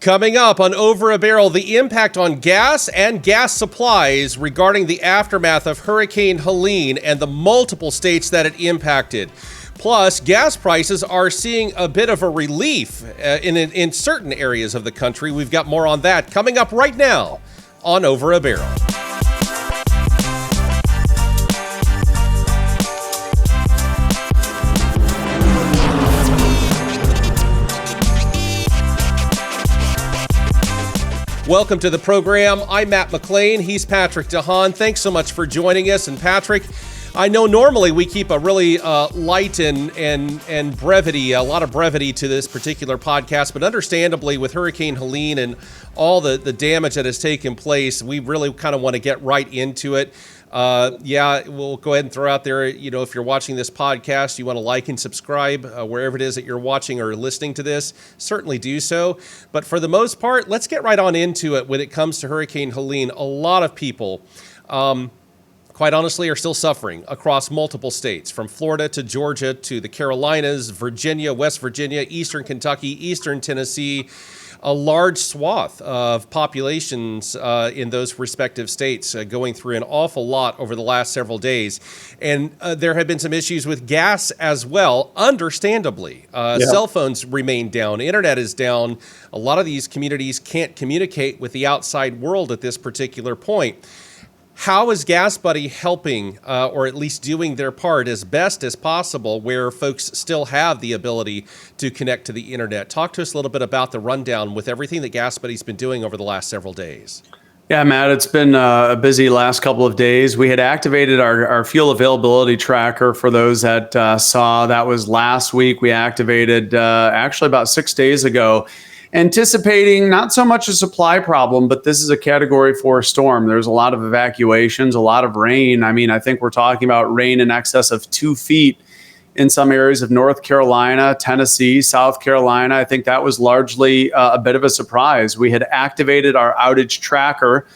Coming up on Over a Barrel, the impact on gas and gas supplies regarding the aftermath of Hurricane Helene and the multiple states that it impacted. Plus, gas prices are seeing a bit of a relief in certain areas of the country. We've got more on that coming up right now on Over a Barrel. Welcome to the program. I'm Matt McLean. He's Patrick DeHaan. Thanks so much for joining us. And Patrick, I know normally we keep a really light and brevity, a lot of brevity to this particular podcast, but understandably with Hurricane Helene and all the damage that has taken place, we really kind of want to get right into it. We'll go ahead and throw out there, if you're watching this podcast, you want to like and subscribe wherever it is that you're watching or listening to this, certainly do so. But for the most part, let's get right on into it when it comes to Hurricane Helene. A lot of people, quite honestly, are still suffering across multiple states, from Florida to Georgia to the Carolinas, Virginia, West Virginia, Eastern Kentucky, Eastern Tennessee. A large swath of populations in those respective states going through an awful lot over the last several days. And there have been some issues with gas as well, understandably. Cell phones remain down. Internet is down. A lot of these communities can't communicate with the outside world at this particular point. How is GasBuddy helping, or at least doing their part as best as possible, where folks still have the ability to connect to the internet? Talk to us a little bit about the rundown with everything that GasBuddy's been doing over the last several days. Yeah, Matt, it's been a busy last couple of days. We had activated our fuel availability tracker for those that saw. That was last week. We activated actually about 6 days ago, anticipating not so much a supply problem, but this is a Category 4 storm. There's a lot of evacuations, a lot of rain. I think we're talking about rain in excess of 2 feet in some areas of North Carolina, Tennessee, South Carolina. I think that was largely a bit of a surprise. We had activated our outage tracker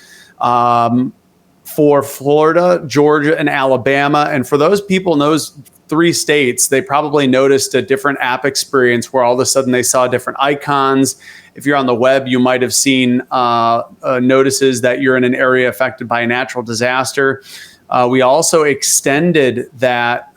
for Florida, Georgia, and Alabama. And for those people in those 3 states, they probably noticed a different app experience where all of a sudden they saw different icons. If you're on the web, you might have seen notices that you're in an area affected by a natural disaster. We also extended that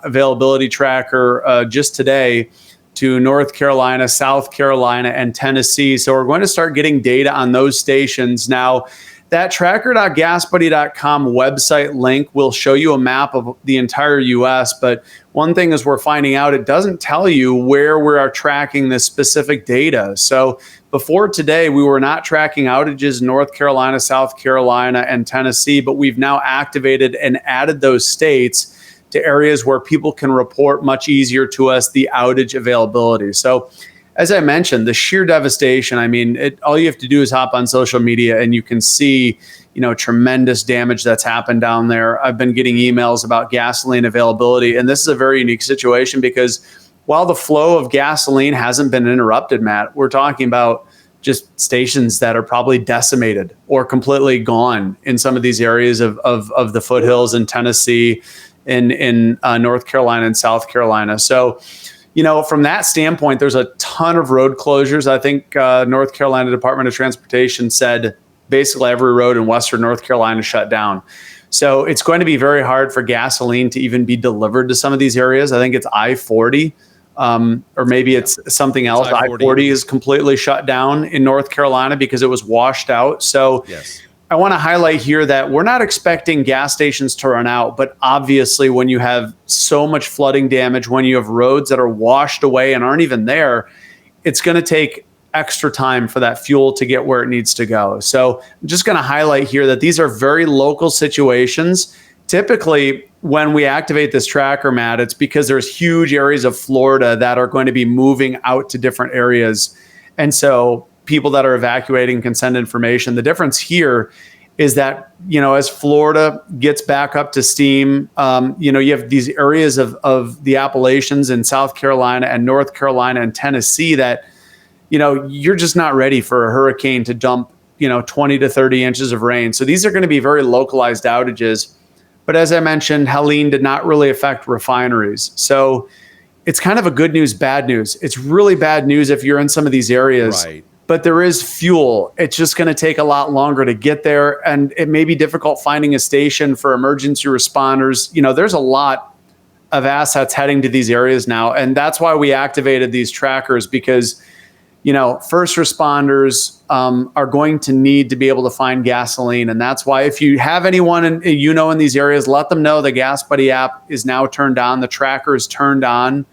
availability tracker just today to North Carolina, South Carolina, and Tennessee. So we're going to start getting data on those stations. Now, that tracker.gasbuddy.com website link will show you a map of the entire U.S. But one thing is we're finding out it doesn't tell you where we are tracking this specific data. So before today, we were not tracking outages in North Carolina, South Carolina, and Tennessee, but we've now activated and added those states to areas where people can report much easier to us the outage availability. So as I mentioned, the sheer devastation, all you have to do is hop on social media and you can see, tremendous damage that's happened down there. I've been getting emails about gasoline availability, and this is a very unique situation because while the flow of gasoline hasn't been interrupted, Matt, we're talking about just stations that are probably decimated or completely gone in some of these areas of the foothills in Tennessee, in North Carolina and South Carolina. So, from that standpoint, there's a ton of road closures. I think North Carolina Department of Transportation said basically every road in Western North Carolina shut down. So it's going to be very hard for gasoline to even be delivered to some of these areas. I think it's I-40 or maybe it's something else. I-40 is completely shut down in North Carolina because it was washed out. So yes. I want to highlight here that we're not expecting gas stations to run out, but obviously when you have so much flooding damage, when you have roads that are washed away and aren't even there, it's going to take extra time for that fuel to get where it needs to go. So I'm just going to highlight here that these are very local situations. Typically, when we activate this tracker, Matt, it's because there's huge areas of Florida that are going to be moving out to different areas. And so people that are evacuating can send information. The difference here is that, as Florida gets back up to steam, you have these areas of the Appalachians in South Carolina and North Carolina and Tennessee that, you're just not ready for a hurricane to dump, 20 to 30 inches of rain. So these are going to be very localized outages. But as I mentioned, Helene did not really affect refineries. So it's kind of a good news, bad news. It's really bad news if you're in some of these areas. Right. but there is fuel. It's just going to take a lot longer to get there, and it may be difficult finding a station for emergency responders. There's a lot of assets heading to these areas now, and that's why we activated these trackers, because first responders are going to need to be able to find gasoline. And that's why, if you have anyone in these areas, let them know the GasBuddy app is now turned on. The tracker is turned on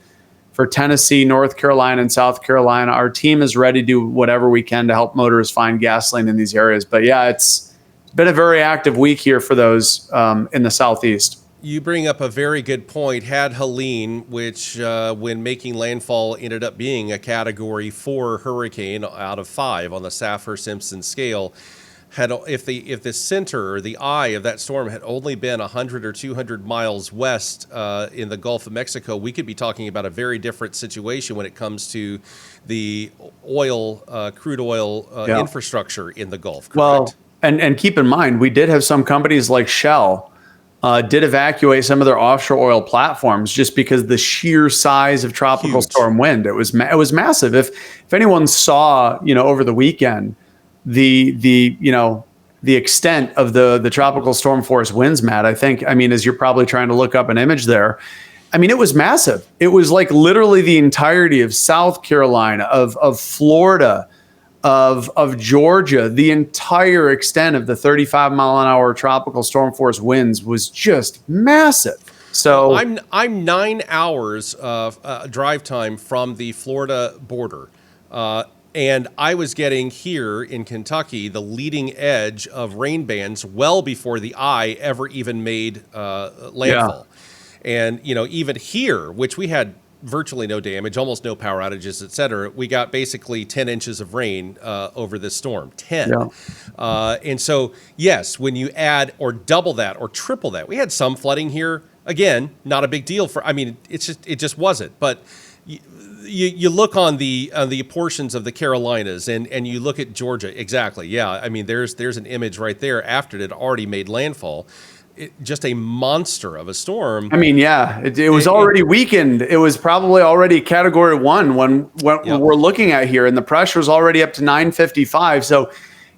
for Tennessee, North Carolina, and South Carolina. Our team is ready to do whatever we can to help motorists find gasoline in these areas. But yeah, it's been a very active week here for those in the Southeast. You bring up a very good point. Had Helene, which when making landfall ended up being a Category 4 hurricane out of 5 on the Saffir-Simpson scale, if the center or the eye of that storm had only been 100 or 200 miles west in the Gulf of Mexico, we could be talking about a very different situation when it comes to the crude oil infrastructure in the Gulf. Correct? Well, and keep in mind, we did have some companies like Shell did evacuate some of their offshore oil platforms just because the sheer size of tropical storm wind. It was massive. If anyone saw, over the weekend, the extent of the tropical storm force winds, Matt, as you're probably trying to look up an image there, it was massive. It was like literally the entirety of South Carolina, of Florida, of Georgia. The entire extent of the 35-mile-an-hour tropical storm force winds was just massive. So I'm 9 hours of drive time from the Florida border, and I was getting here in Kentucky the leading edge of rain bands well before the eye ever even made landfall. And even here, which we had virtually no damage, almost no power outages, et cetera, we got basically 10 inches of rain over this storm. 10. Yeah. And so, yes, when you add or double that or triple that, we had some flooding here. Again, not a big deal it just wasn't. But you look on the portions of the Carolinas and you look at Georgia. Exactly. Yeah. There's an image right there after it had already made landfall. Just a monster of a storm. It was already weakened. It was probably already Category 1 when we're looking at here, and the pressure is already up to 955. So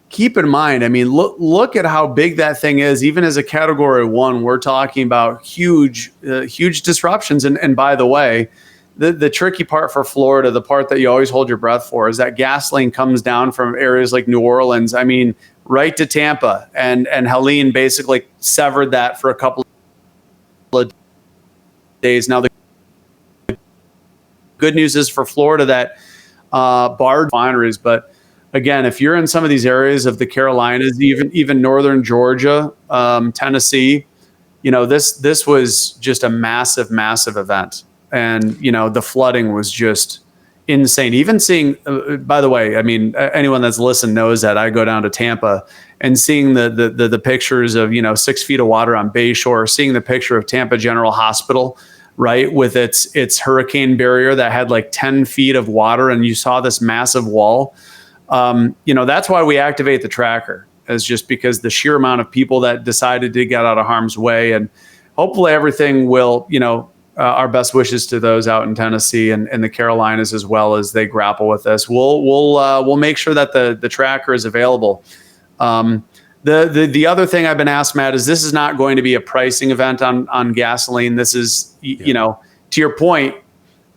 keep in mind, look at how big that thing is. Even as a Category 1, we're talking about huge disruptions. And by the way, the tricky part for Florida, the part that you always hold your breath for, is that gasoline comes down from areas like New Orleans. Right to Tampa, and Helene basically severed that for a couple of days. Now, the good news is for Florida that barred refineries, but again, if you're in some of these areas of the Carolinas, even northern Georgia, Tennessee, this was just a massive event, and the flooding was just insane. Even seeing, by the way, anyone that's listened knows that I go down to Tampa, and seeing the pictures of 6 feet of water on Bayshore, seeing the picture of Tampa General Hospital, right, with its hurricane barrier that had like 10 feet of water, and you saw this massive wall. That's why we activate the tracker, is just because the sheer amount of people that decided to get out of harm's way, and hopefully everything will, our best wishes to those out in Tennessee and the Carolinas as well as they grapple with this. We'll make sure that the tracker is available. The other thing I've been asked, Matt, is this is not going to be a pricing event on gasoline. This is, to your point,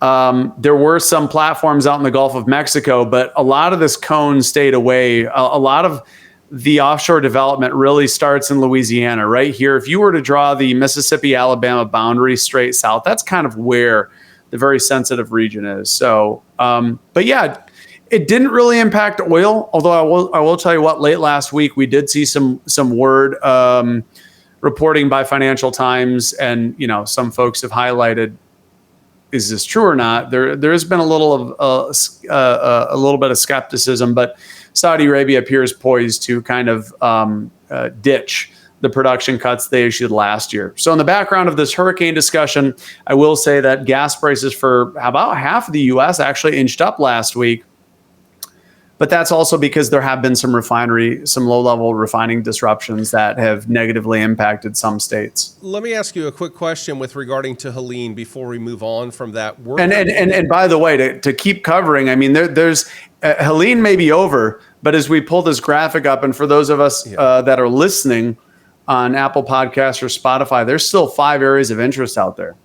there were some platforms out in the Gulf of Mexico, but a lot of this cone stayed away. A lot of the offshore development really starts in Louisiana, right here. If you were to draw the Mississippi-Alabama boundary straight south, that's kind of where the very sensitive region is. So, but yeah, it didn't really impact oil. Although I will tell you what, late last week we did see some word reporting by Financial Times, and some folks have highlighted, is this true or not? There has been a little bit of skepticism, but Saudi Arabia appears poised to kind of ditch the production cuts they issued last year. So in the background of this hurricane discussion, I will say that gas prices for about half of the U.S. actually inched up last week. But that's also because there have been some low-level refining disruptions that have negatively impacted some states. Let me ask you a quick question with regarding to Helene before we move on from that. And by the way, to keep covering, I mean, there's Helene may be over, but as we pull this graphic up, and for those of us that are listening on Apple Podcasts or Spotify, there's still 5 areas of interest out there.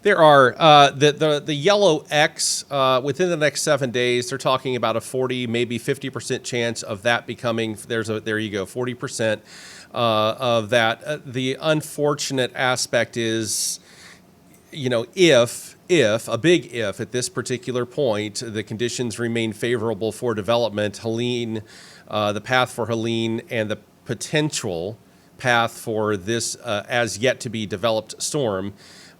There are the yellow X within the next 7 days. They're talking about a 40, maybe 50% chance of that becoming. There you go, 40% of that. The unfortunate aspect is, if a big if at this particular point the conditions remain favorable for development, Helene, the path for Helene, and the potential path for this as yet to be developed storm.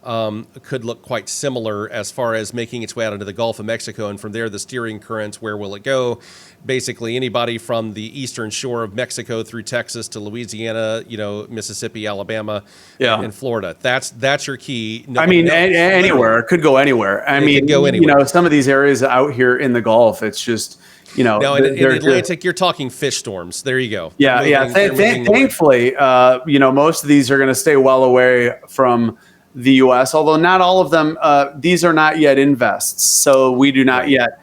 Could look quite similar as far as making its way out into the Gulf of Mexico. And from there, the steering currents, where will it go? Basically, anybody from the eastern shore of Mexico through Texas to Louisiana, Mississippi, Alabama, and Florida. That's your key. Anywhere. It could go anywhere. It could go anywhere. Some of these areas out here in the Gulf, it's just, Now, in Atlantic, you're talking fish storms. There you go. Thankfully, most of these are going to stay well away from the U.S., although not all of them. These are not yet invests, so we do not yet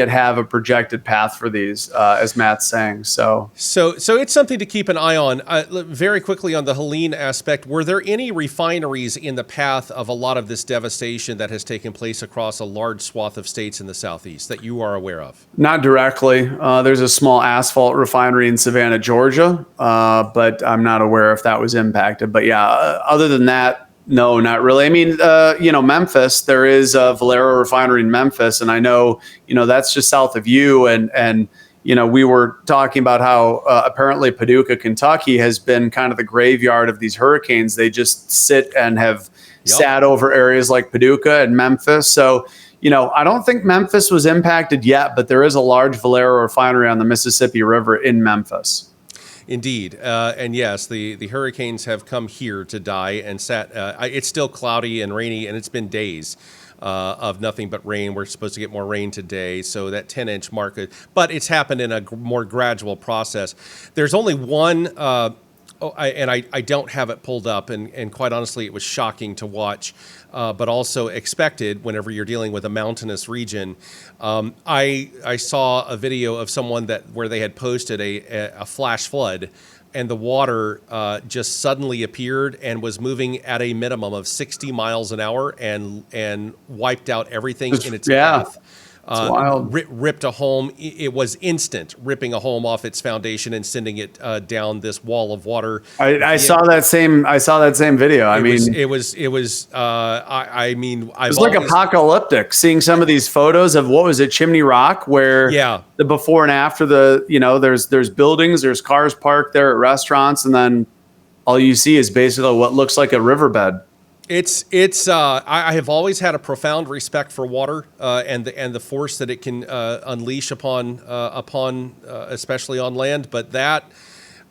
have a projected path for these, as Matt's saying. So it's something to keep an eye on. Very quickly on the Helene aspect, were there any refineries in the path of a lot of this devastation that has taken place across a large swath of states in the Southeast that you are aware of? Not directly. There's a small asphalt refinery in Savannah, Georgia, but I'm not aware if that was impacted. But other than that, no, not really. I mean, Memphis, there is a Valero refinery in Memphis, and I know, that's just south of you. And we were talking about how apparently Paducah, Kentucky has been kind of the graveyard of these hurricanes. They just sit and have sat over areas like Paducah and Memphis. So, I don't think Memphis was impacted yet, but there is a large Valero refinery on the Mississippi River in Memphis. Indeed. And yes, the hurricanes have come here to die and sat. It's still cloudy and rainy, and it's been days of nothing but rain. We're supposed to get more rain today, so that 10-inch mark. But it's happened in a more gradual process. There's only one, I don't have it pulled up, and quite honestly, it was shocking to watch, but also expected whenever you're dealing with a mountainous region. I saw a video of someone where they had posted a flash flood, and the water just suddenly appeared and was moving at a minimum of 60 miles an hour and wiped out everything in its path. Wild. Ripped a home. It was instant, ripping a home off its foundation and sending it down this wall of water. I saw that same video. It was like apocalyptic. Seeing some of these photos of what was it, Chimney Rock, where the before and after there's buildings, there's cars parked there at restaurants, and then all you see is basically what looks like a riverbed. I have always had a profound respect for water and the force that it can unleash upon especially on land. But that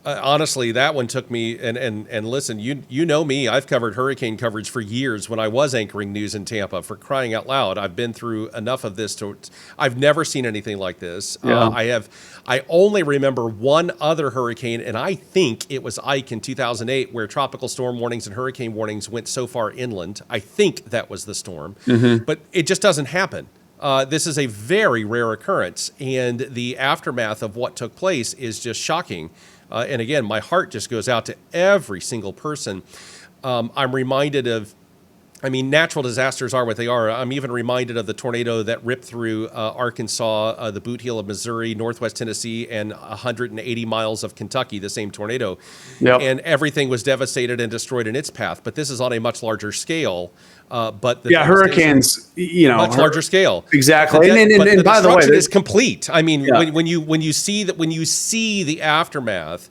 honestly, that one took me. And listen, you know me. I've covered hurricane coverage for years when I was anchoring news in Tampa. For crying out loud, I've been through enough of this I've never seen anything like this. I only remember one other hurricane, and I think it was Ike in 2008, where tropical storm warnings and hurricane warnings went so far inland. I think that was the storm, but it just doesn't happen. This is a very rare occurrence, and the aftermath of what took place is just shocking. And again, my heart just goes out to every single person. I'm reminded of, natural disasters are what they are. I'm even reminded of the tornado that ripped through Arkansas, the Boot Heel of Missouri, Northwest Tennessee, and 180 miles of Kentucky, the same tornado. Yep. And everything was devastated and destroyed in its path. But this is on a much larger scale. Hurricanes, much larger scale. Exactly. And by the way, is complete. When you see the aftermath,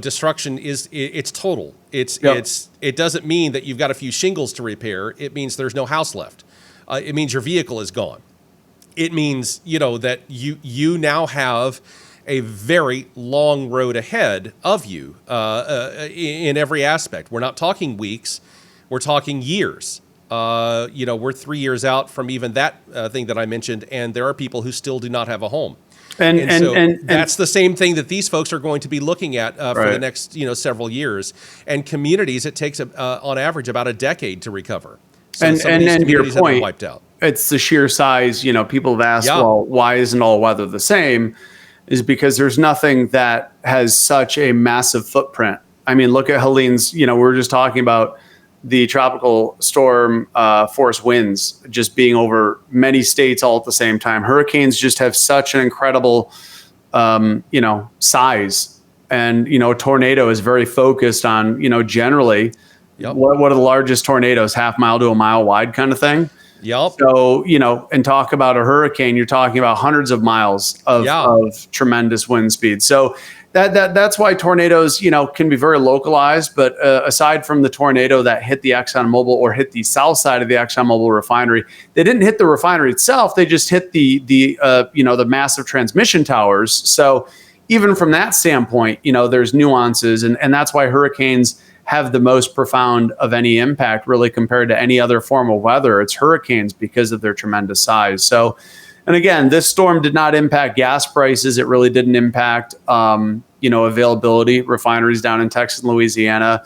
destruction it's total. It doesn't mean that you've got a few shingles to repair. It means there's no house left. It means your vehicle is gone. It means, that you now have a very long road ahead of you in every aspect. We're not talking weeks. We're talking years. we're 3 years out from even that thing that I mentioned, and there are people who still do not have a home. And That's the same thing that these folks are going to be looking at for the Right. next several years. And communities, it takes on average about a decade to recover. So And- some of these and to your communities have been point, wiped out. it's the sheer size. People have asked, Yeah. well, why isn't all weather the same? Is because there's nothing that has such a massive footprint. I mean, look at Helene's. We were just talking about the tropical storm force winds just being over many states all at the same time. Hurricanes just have such an incredible, size. And, a tornado is very focused on, generally, Yep. what are the largest tornadoes, half mile to a mile wide kind of thing. Yep. So, and talk about a hurricane, you're talking about hundreds of miles of tremendous wind speed. So that's why tornadoes, can be very localized. But aside from the tornado that hit the ExxonMobil or hit the south side of the ExxonMobil refinery, they didn't hit the refinery itself. They just hit the massive transmission towers. So even from that standpoint, there's nuances, and that's why hurricanes have the most profound of any impact, really, compared to any other form of weather. It's hurricanes because of their tremendous size. So, and again, this storm did not impact gas prices. It really didn't impact, availability. Refineries down in Texas and Louisiana,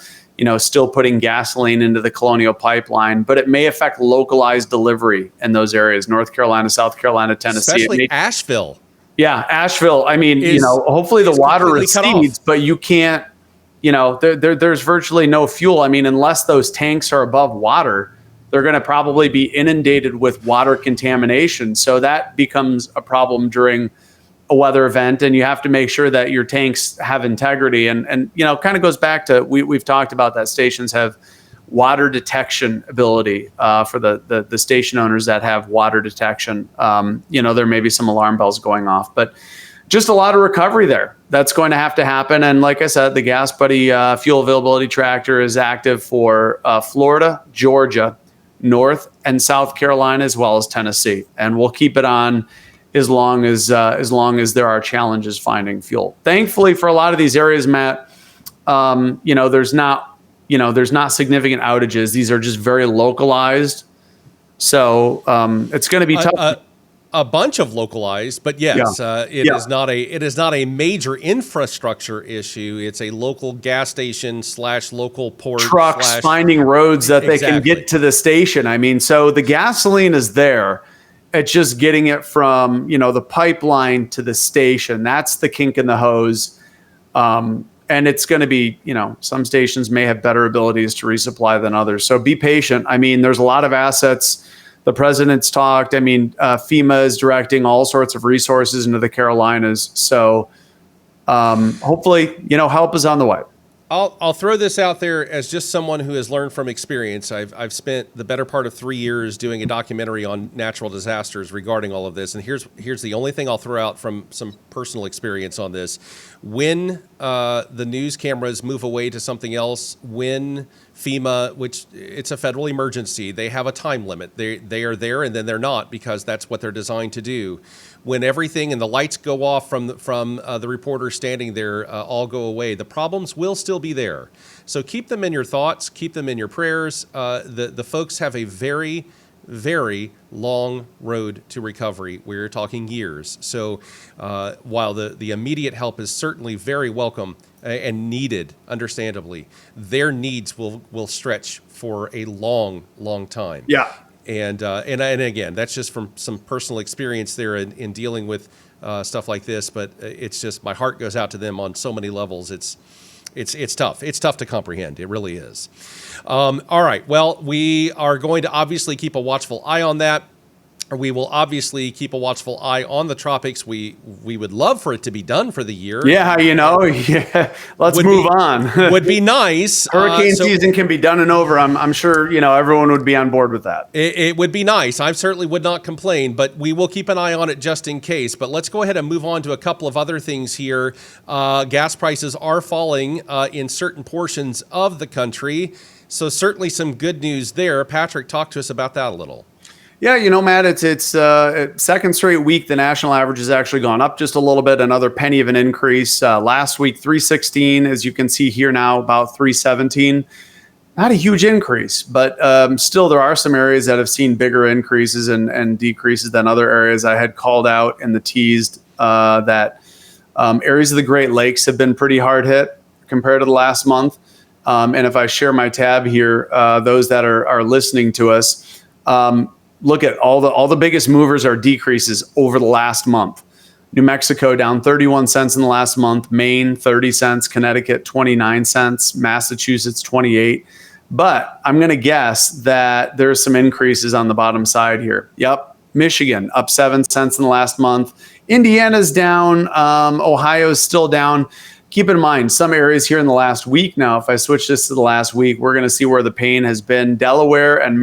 still putting gasoline into the Colonial Pipeline, but it may affect localized delivery in those areas: North Carolina, South Carolina, Tennessee. Especially Asheville. Yeah, Asheville. I mean, hopefully the water recedes, but you can't. There's virtually no fuel. I mean, unless those tanks are above water, they're going to probably be inundated with water contamination. So that becomes a problem during a weather event, and you have to make sure that your tanks have integrity. And kind of goes back to we've talked about that stations have water detection ability for the station owners that have water detection. There may be some alarm bells going off, but just a lot of recovery there. That's going to have to happen. And like I said, the GasBuddy fuel availability tractor is active for Florida, Georgia, North and South Carolina, as well as Tennessee. And we'll keep it on as long as there are challenges finding fuel. Thankfully, for a lot of these areas, Matt, there's not significant outages. These are just very localized. So it's going to be tough. A bunch of localized, but yes, it is not a major infrastructure issue. It's a local gas station / local port. Trucks finding roads that they can get to the station. I mean, so the gasoline is there. It's just getting it from, the pipeline to the station. That's the kink in the hose. And it's going to be, some stations may have better abilities to resupply than others. So be patient. I mean, there's a lot of assets. The president's talked. I mean, FEMA is directing all sorts of resources into the Carolinas. So hopefully, help is on the way. I'll throw this out there as just someone who has learned from experience. I've spent the better part of 3 years doing a documentary on natural disasters regarding all of this. And here's the only thing I'll throw out from some personal experience on this. When the news cameras move away to something else, when FEMA, which it's a federal emergency, they have a time limit. They are there and then they're not, because that's what they're designed to do. When everything and the lights go off from the reporter standing there, all go away, the problems will still be there. So keep them in your thoughts, keep them in your prayers. The folks have a very, very long road to recovery. We're talking years. So while the immediate help is certainly very welcome and needed, understandably, their needs will stretch for a long, long time. Yeah. And again, that's just from some personal experience there in dealing with stuff like this. But it's just, my heart goes out to them on so many levels. It's tough. It's tough to comprehend. It really is. All right. Well, we are going to obviously keep a watchful eye on that. We will obviously keep a watchful eye on the tropics. We would love for it to be done for the year. Yeah, let's move on. Would be nice. Hurricane season can be done and over. I'm sure everyone would be on board with that. It would be nice. I certainly would not complain, but we will keep an eye on it just in case. But let's go ahead and move on to a couple of other things here. Gas prices are falling in certain portions of the country, so certainly some good news there. Patrick, talk to us about that a little. Yeah, Matt, it's second straight week the national average has actually gone up just a little bit, another penny of an increase. Last week, $3.16, as you can see here now, about $3.17. not a huge increase, but still there are some areas that have seen bigger increases and decreases than other areas. I had called out in the teased that areas of the Great Lakes have been pretty hard hit compared to the last month. And if I share my tab here, those that are listening to us, look at all the biggest movers are decreases over the last month. New Mexico down 31 cents in the last month, Maine 30 cents, Connecticut 29 cents, Massachusetts 28. But I'm going to guess that there's some increases on the bottom side here. Yep, Michigan up 7 cents in the last month. Indiana's down, Ohio's still down. Keep in mind, some areas here in the last week now, if I switch this to the last week, we're going to see where the pain has been. Delaware and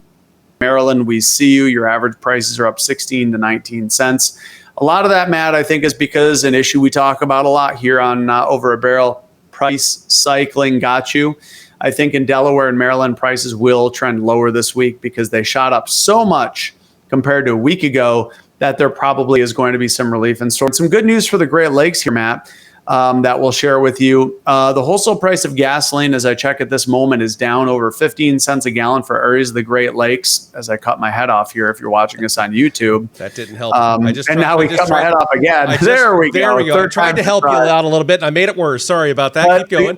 Maryland, we see you. Your average prices are up 16 to 19 cents. A lot of that, Matt, I think is because an issue we talk about a lot here on Over a Barrel, price cycling got you. I think in Delaware and Maryland, prices will trend lower this week because they shot up so much compared to a week ago that there probably is going to be some relief in store. Some good news for the Great Lakes here, Matt, that we'll share with you. The wholesale price of gasoline, as I check at this moment, is down over 15 cents a gallon for areas of the Great Lakes. As I cut my head off here, if you're watching us on YouTube, that didn't help. Now we cut my head off again. There we go. I tried to help you out a little bit, and I made it worse. Sorry about that. But keep going.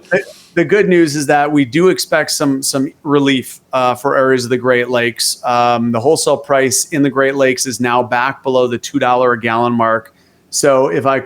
The good news is that we do expect some relief for areas of the Great Lakes. The wholesale price in the Great Lakes is now back below the $2 a gallon mark. So if I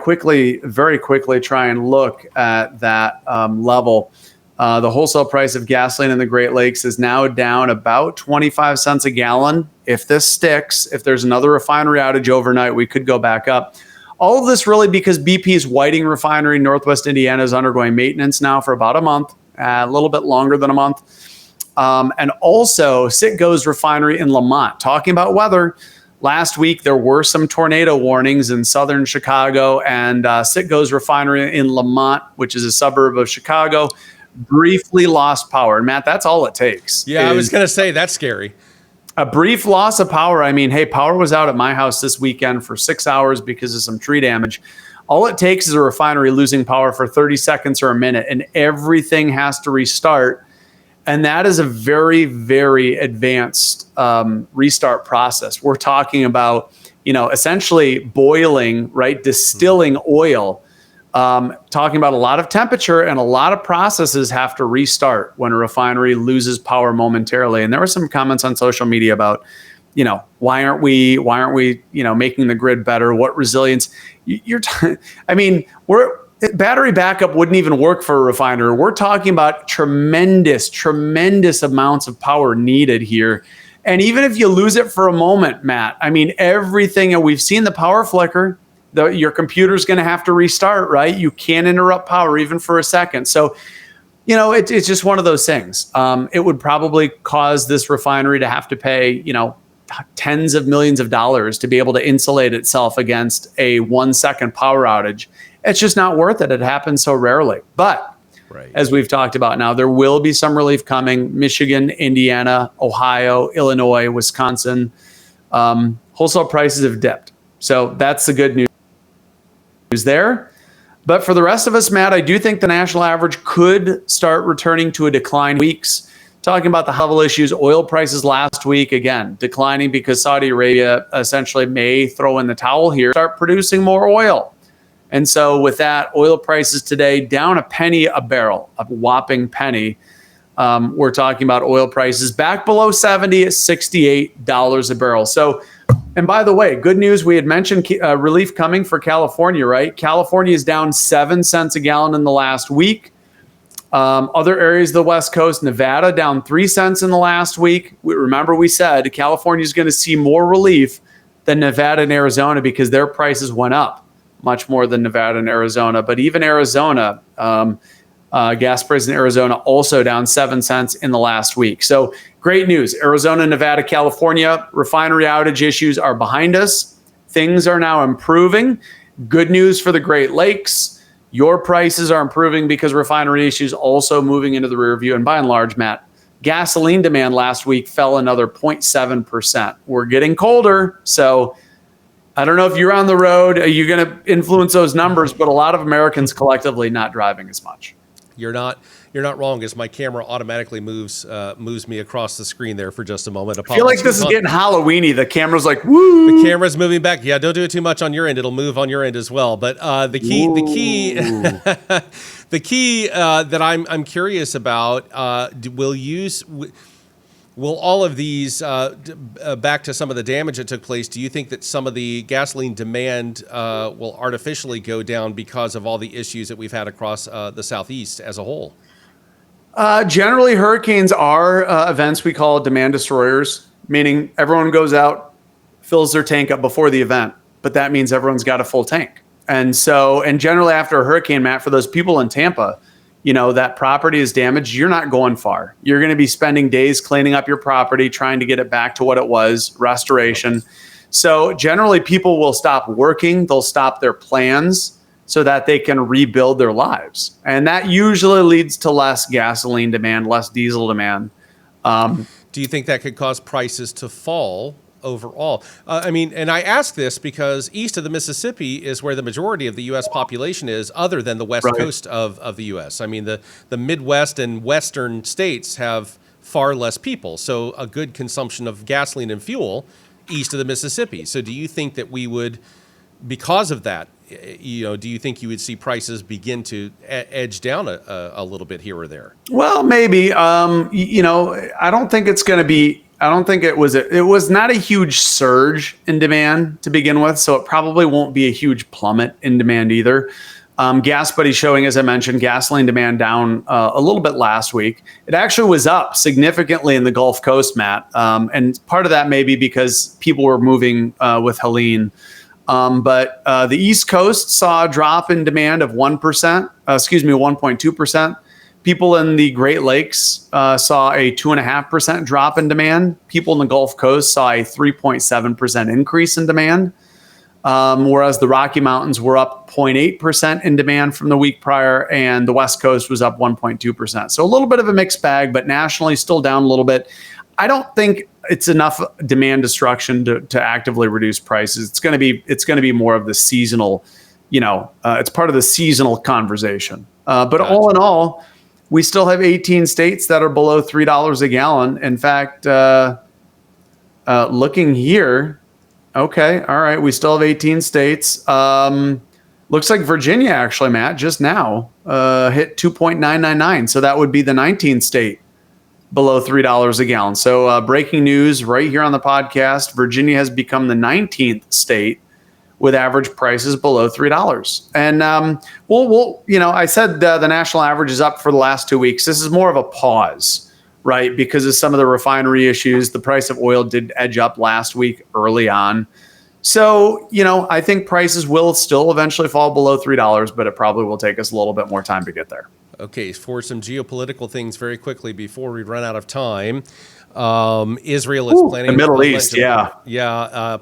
very quickly try and look at that level, the wholesale price of gasoline in the Great Lakes is now down about 25 cents a gallon. If this sticks, if there's another refinery outage overnight, we could go back up. All of this really because BP's Whiting refinery in Northwest Indiana is undergoing maintenance now for about a month, a little bit longer than a month. And also Citgo's refinery in Lamont. Talking about weather, last week there were some tornado warnings in southern Chicago, and Citgo's refinery in Lamont, which is a suburb of Chicago, briefly lost power. And Matt, that's all it takes. Yeah, I was going to say that's scary. A brief loss of power. I mean, hey, power was out at my house this weekend for 6 hours because of some tree damage. All it takes is a refinery losing power for 30 seconds or a minute, and everything has to restart. And that is a very, very advanced restart process. We're talking about, essentially boiling, right, distilling oil. Talking about a lot of temperature, and a lot of processes have to restart when a refinery loses power momentarily. And there were some comments on social media about, why aren't we, making the grid better? What resilience? Battery backup wouldn't even work for a refinery. We're talking about tremendous amounts of power needed here. And even if you lose it for a moment, Matt, everything, and we've seen the power flicker. Your computer's going to have to restart, right? You can't interrupt power even for a second. So, it's just one of those things. It would probably cause this refinery to have to pay, tens of millions of dollars to be able to insulate itself against a 1 second power outage. It's just not worth it. It happens so rarely. But as we've talked about now, there will be some relief coming. Michigan, Indiana, Ohio, Illinois, Wisconsin. Wholesale prices have dipped. So that's the good news there. But for the rest of us, Matt, I do think the national average could start returning to a decline weeks. Talking about the level issues, oil prices last week, again, declining because Saudi Arabia essentially may throw in the towel here, start producing more oil. And so with that, oil prices today down a penny a barrel, a whopping penny. We're talking about oil prices back below 70 at $68 a barrel. So, and by the way, good news, we had mentioned relief coming for California, right? California is down 7 cents a gallon in the last week. Other areas of the West Coast, Nevada down 3 cents in the last week. Remember we said California is going to see more relief than Nevada and Arizona because their prices went up much more than Nevada and Arizona. But even Arizona, gas prices in Arizona also down 7 cents in the last week. So great news. Arizona, Nevada, California, refinery outage issues are behind us. Things are now improving. Good news for the Great Lakes. Your prices are improving because refinery issues also moving into the rear view. And by and large, Matt, gasoline demand last week fell another 0.7%. We're getting colder. So I don't know if you're on the road, are you going to influence those numbers, but a lot of Americans collectively not driving as much. You're not wrong, as my camera automatically moves me across the screen there for just a moment. I feel like this is getting Halloweeny. The camera's like, woo. The camera's moving back. Yeah, don't do it too much on your end. It'll move on your end as well. But the key that I'm curious about, will all of these, back to some of the damage that took place, do you think that some of the gasoline demand will artificially go down because of all the issues that we've had across the Southeast as a whole? Generally, hurricanes are events we call demand destroyers, meaning everyone goes out, fills their tank up before the event, but that means everyone's got a full tank. And generally after a hurricane, Matt, for those people in Tampa, that property is damaged, you're not going far. You're going to be spending days cleaning up your property, trying to get it back to what it was, restoration. So generally people will stop working. They'll stop their plans so that they can rebuild their lives. And that usually leads to less gasoline demand, less diesel demand. Do you think that could cause prices to fall overall? And I ask this because east of the Mississippi is where the majority of the U.S. population is, other than the west coast of the U.S. I mean, the Midwest and western states have far less people, so a good consumption of gasoline and fuel east of the Mississippi. So do you think that we would, because of that, do you think you would see prices begin to edge down a little bit here or there? Well, maybe. I don't think it's going to be. I don't think it was not a huge surge in demand to begin with, so it probably won't be a huge plummet in demand either. GasBuddy showing, as I mentioned, gasoline demand down a little bit last week. It actually was up significantly in the Gulf Coast, Matt, and part of that may be because people were moving with Helene. But the East Coast saw a drop in demand of 1.2%. People in the Great Lakes saw a 2.5% drop in demand. People in the Gulf Coast saw a 3.7% increase in demand, whereas the Rocky Mountains were up 0.8% in demand from the week prior, and the West Coast was up 1.2%. So a little bit of a mixed bag, but nationally still down a little bit. I don't think it's enough demand destruction to actively reduce prices. It's going to be more of the seasonal, it's part of the seasonal conversation. But all in all, we still have 18 states that are below $3 a gallon. In fact, looking here, okay, all right, we still have 18 states. Looks like Virginia actually, Matt, just now hit 2.999. So that would be the 19th state below $3 a gallon. So breaking news right here on the podcast, Virginia has become the 19th state with average prices below $3. And I said the national average is up for the last 2 weeks. This is more of a pause, right? Because of some of the refinery issues, the price of oil did edge up last week early on. So, I think prices will still eventually fall below $3, but it probably will take us a little bit more time to get there. Okay, for some geopolitical things very quickly before we run out of time. Israel is planning the Middle East,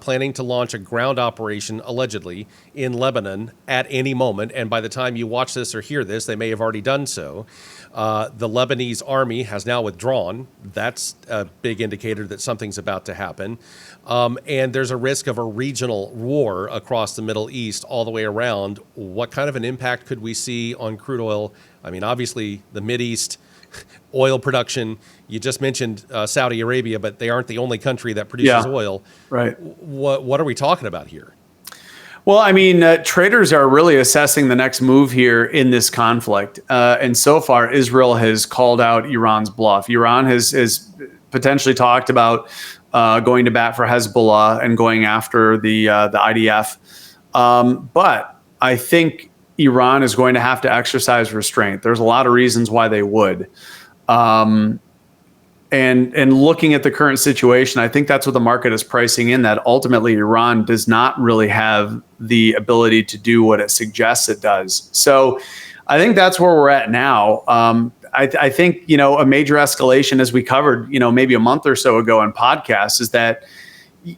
planning to launch a ground operation allegedly in Lebanon at any moment. And by the time you watch this or hear this, they may have already done so. The Lebanese army has now withdrawn. That's a big indicator that something's about to happen. And there's a risk of a regional war across the Middle East all the way around. What kind of an impact could we see on crude oil? I mean, obviously, the Mideast, oil production. You just mentioned Saudi Arabia, but they aren't the only country that produces oil. Right. What are we talking about here? Well, traders are really assessing the next move here in this conflict. And so far, Israel has called out Iran's bluff. Iran has potentially talked about going to bat for Hezbollah and going after the IDF. But I think Iran is going to have to exercise restraint. There's a lot of reasons why they would. And looking at the current situation, I think that's what the market is pricing in, that ultimately Iran does not really have the ability to do what it suggests it does. So I think that's where we're at now. I think, a major escalation, as we covered, maybe a month or so ago in podcasts, is that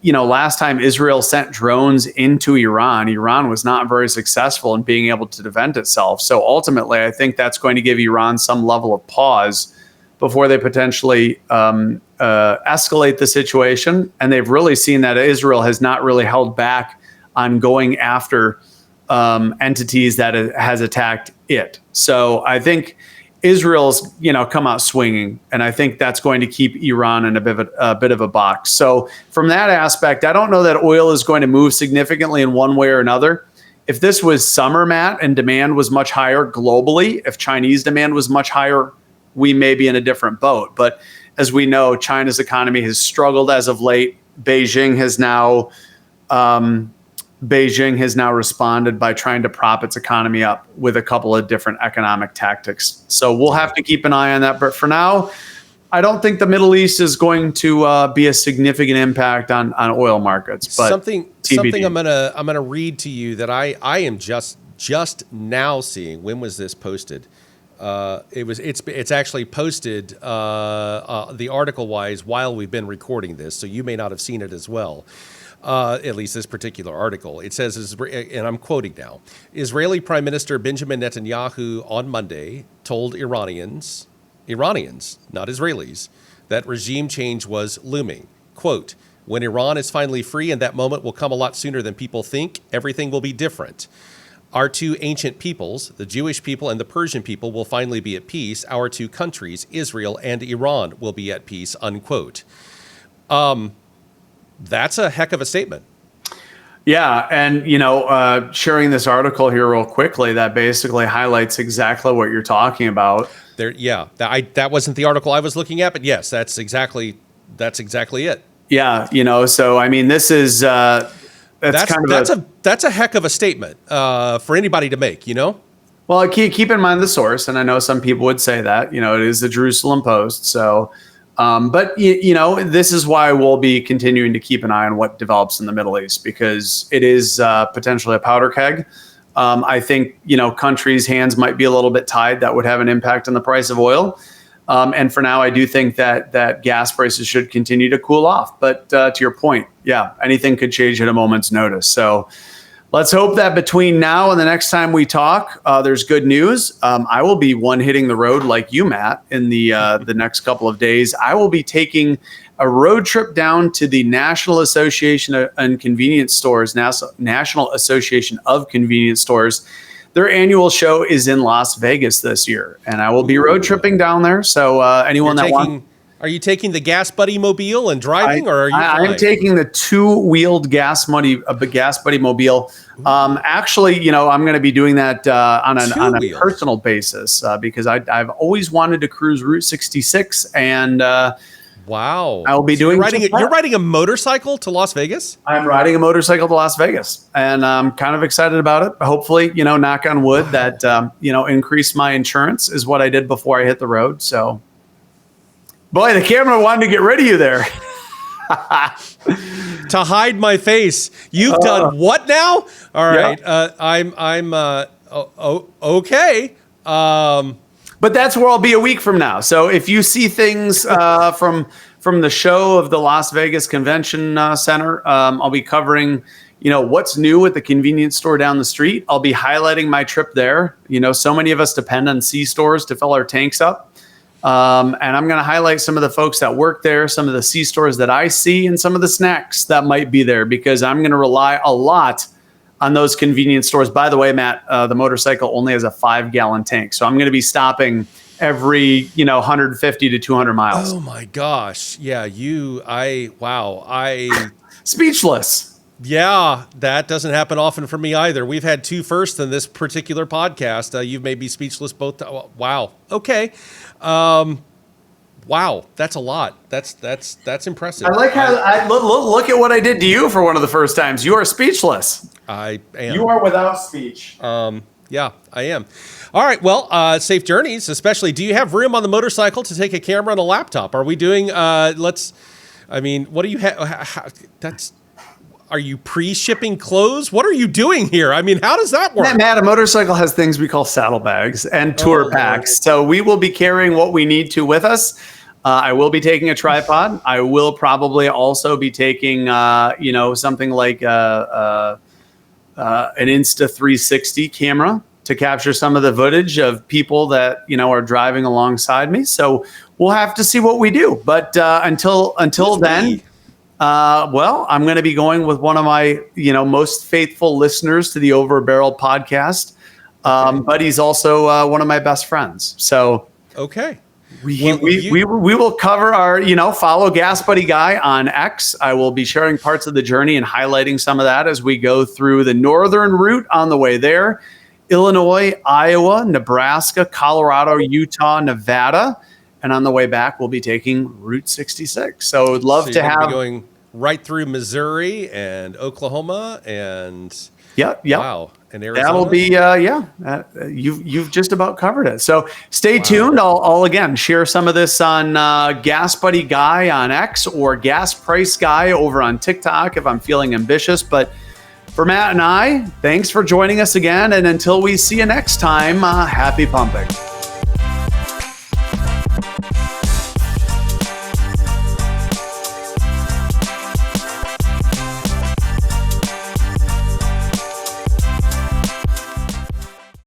last time Israel sent drones into Iran, Iran was not very successful in being able to defend itself. So ultimately, I think that's going to give Iran some level of pause before they potentially escalate the situation. And they've really seen that Israel has not really held back on going after entities that has attacked it. So I think Israel's, come out swinging, and I think that's going to keep Iran in a bit of a box. So from that aspect, I don't know that oil is going to move significantly in one way or another. If this was summer, Matt, and demand was much higher globally, if Chinese demand was much higher, we may be in a different boat. But as we know, China's economy has struggled as of late. Beijing has now responded by trying to prop its economy up with a couple of different economic tactics. So we'll have to keep an eye on that. But for now, I don't think the Middle East is going to be a significant impact on oil markets. But something I'm gonna read to you that I am just now seeing. When was this posted? It's actually posted the article wise while we've been recording this, so you may not have seen it as well. At least this particular article. It says, and I'm quoting now, Israeli Prime Minister Benjamin Netanyahu on Monday told Iranians, not Israelis, that regime change was looming. Quote, when Iran is finally free, and that moment will come a lot sooner than people think, everything will be different. Our two ancient peoples, the Jewish people and the Persian people, will finally be at peace. Our two countries, Israel and Iran, will be at peace, unquote. That's a heck of a statement. Yeah. And, sharing this article here real quickly, that basically highlights exactly what you're talking about. That wasn't the article I was looking at, but yes, that's exactly it. Yeah. So, I mean, this is, that's a heck of a statement for anybody to make, Well, keep in mind the source. And I know some people would say that, it is the Jerusalem Post. So, but this is why we'll be continuing to keep an eye on what develops in the Middle East, because it is potentially a powder keg. I think, countries' hands might be a little bit tied. That would have an impact on the price of oil. And for now, I do think that gas prices should continue to cool off. But to your point, yeah, anything could change at a moment's notice. So let's hope that between now and the next time we talk, there's good news. I will be hitting the road like you, Matt, in the next couple of days. I will be taking a road trip down to the National Association of Convenience Stores, National Association of Convenience Stores. Their annual show is in Las Vegas this year, and I will be road tripping down there. So anyone that wants. Are you taking the GasBuddy mobile and driving, or are you? I'm taking the two-wheeled GasBuddy mobile. Actually, I'm going to be doing that on a personal basis because I've always wanted to cruise Route 66, and wow, I'll be doing. You're riding a motorcycle to Las Vegas? I'm riding a motorcycle to Las Vegas, and I'm kind of excited about it. Hopefully, knock on wood, that increase my insurance is what I did before I hit the road. So. Boy, the camera wanted to get rid of you there. To hide my face. You've done what now? All right. Yeah. I'm okay. But that's where I'll be a week from now. So if you see things from the show of the Las Vegas Convention Center, I'll be covering, what's new at the convenience store down the street. I'll be highlighting my trip there. So many of us depend on C-stores to fill our tanks up. And I'm going to highlight some of the folks that work there, some of the C-stores that I see, and some of the snacks that might be there, because I'm going to rely a lot on those convenience stores. By the way, Matt, the motorcycle only has a 5-gallon tank. So I'm going to be stopping every, 150 to 200 miles. Oh my gosh. Yeah. Speechless. Yeah, that doesn't happen often for me either. We've had two firsts in this particular podcast. You've made me speechless both. Wow. Okay. Wow, that's a lot. That's impressive. I like how look at what I did to you for one of the first times. You are speechless. I am. You are without speech. Yeah, I am. All right. Well, safe journeys. Especially, do you have room on the motorcycle to take a camera and a laptop? Are we doing? What do you have? Are you pre-shipping clothes? What are you doing here? I mean, how does that work? Matt, a motorcycle has things we call saddlebags and tour packs. So we will be carrying what we need to with us. I will be taking a tripod. I will probably also be taking, something like an Insta360 camera to capture some of the footage of people that, are driving alongside me. So we'll have to see what we do. But until then... I'm going to be going with one of my, most faithful listeners to the Over a Barrel podcast. But he's also one of my best friends. So Okay. we will cover our, follow GasBuddy Guy on X. I will be sharing parts of the journey and highlighting some of that as we go through the northern route on the way there. Illinois, Iowa, Nebraska, Colorado, Utah, Nevada. And on the way back, we'll be taking Route 66. So I'd love to have... going right through Missouri and Oklahoma and... Yep. Wow. And Arizona. That'll be, you've just about covered it. So stay tuned. I'll again share some of this on GasBuddy Guy on X or Gas Price Guy over on TikTok if I'm feeling ambitious. But for Matt and I, thanks for joining us again. And until we see you next time, happy pumping.